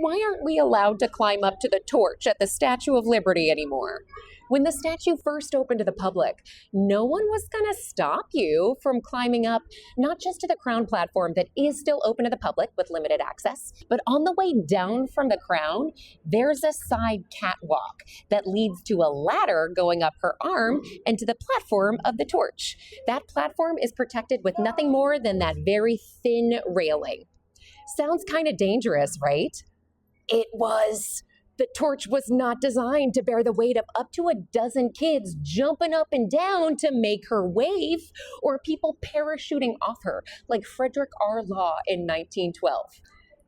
Why aren't we allowed to climb up to the torch at the Statue of Liberty anymore? When the statue first opened to the public, no one was going to stop you from climbing up, not just to the crown platform that is still open to the public with limited access, but on the way down from the crown, there's a side catwalk that leads to a ladder going up her arm and to the platform of the torch. That platform is protected with nothing more than that very thin railing. Sounds kind of dangerous, right? It was. The torch was not designed to bear the weight of up to a dozen kids jumping up and down to make her wave, or people parachuting off her like Frederick R. Law in 1912.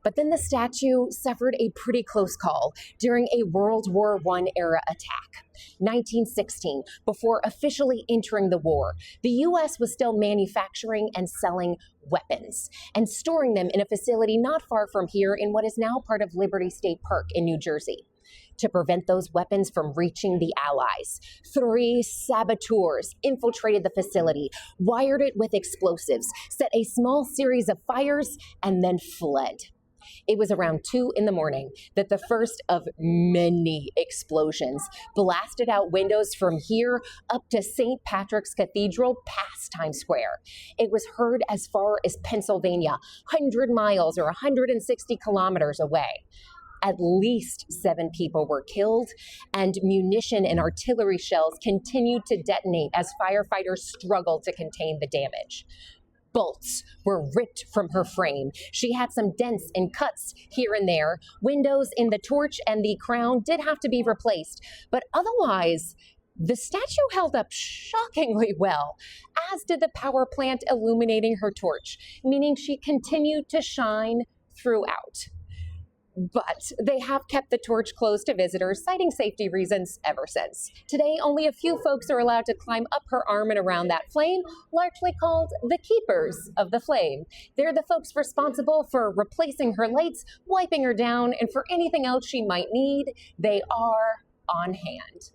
But then the statue suffered a pretty close call during a World War I era attack. 1916, before officially entering the war, the U.S. was still manufacturing and selling weapons and storing them in a facility not far from here in what is now part of Liberty State Park in New Jersey. To prevent those weapons from reaching the Allies, 3 saboteurs infiltrated the facility, wired it with explosives, set a small series of fires, and then fled. It was around 2 a.m. that the first of many explosions blasted out windows from here up to St. Patrick's Cathedral past Times Square. It was heard as far as Pennsylvania, 100 miles or 160 kilometers away. At least 7 people were killed, and munition and artillery shells continued to detonate as firefighters struggled to contain the damage. Bolts were ripped from her frame. She had some dents and cuts here and there. Windows in the torch and the crown did have to be replaced, but otherwise, the statue held up shockingly well, as did the power plant illuminating her torch, meaning she continued to shine throughout. But they have kept the torch closed to visitors, citing safety reasons ever since. Today, only a few folks are allowed to climb up her arm and around that flame, largely called the keepers of the flame. They're the folks responsible for replacing her lights, wiping her down, and for anything else she might need, they are on hand.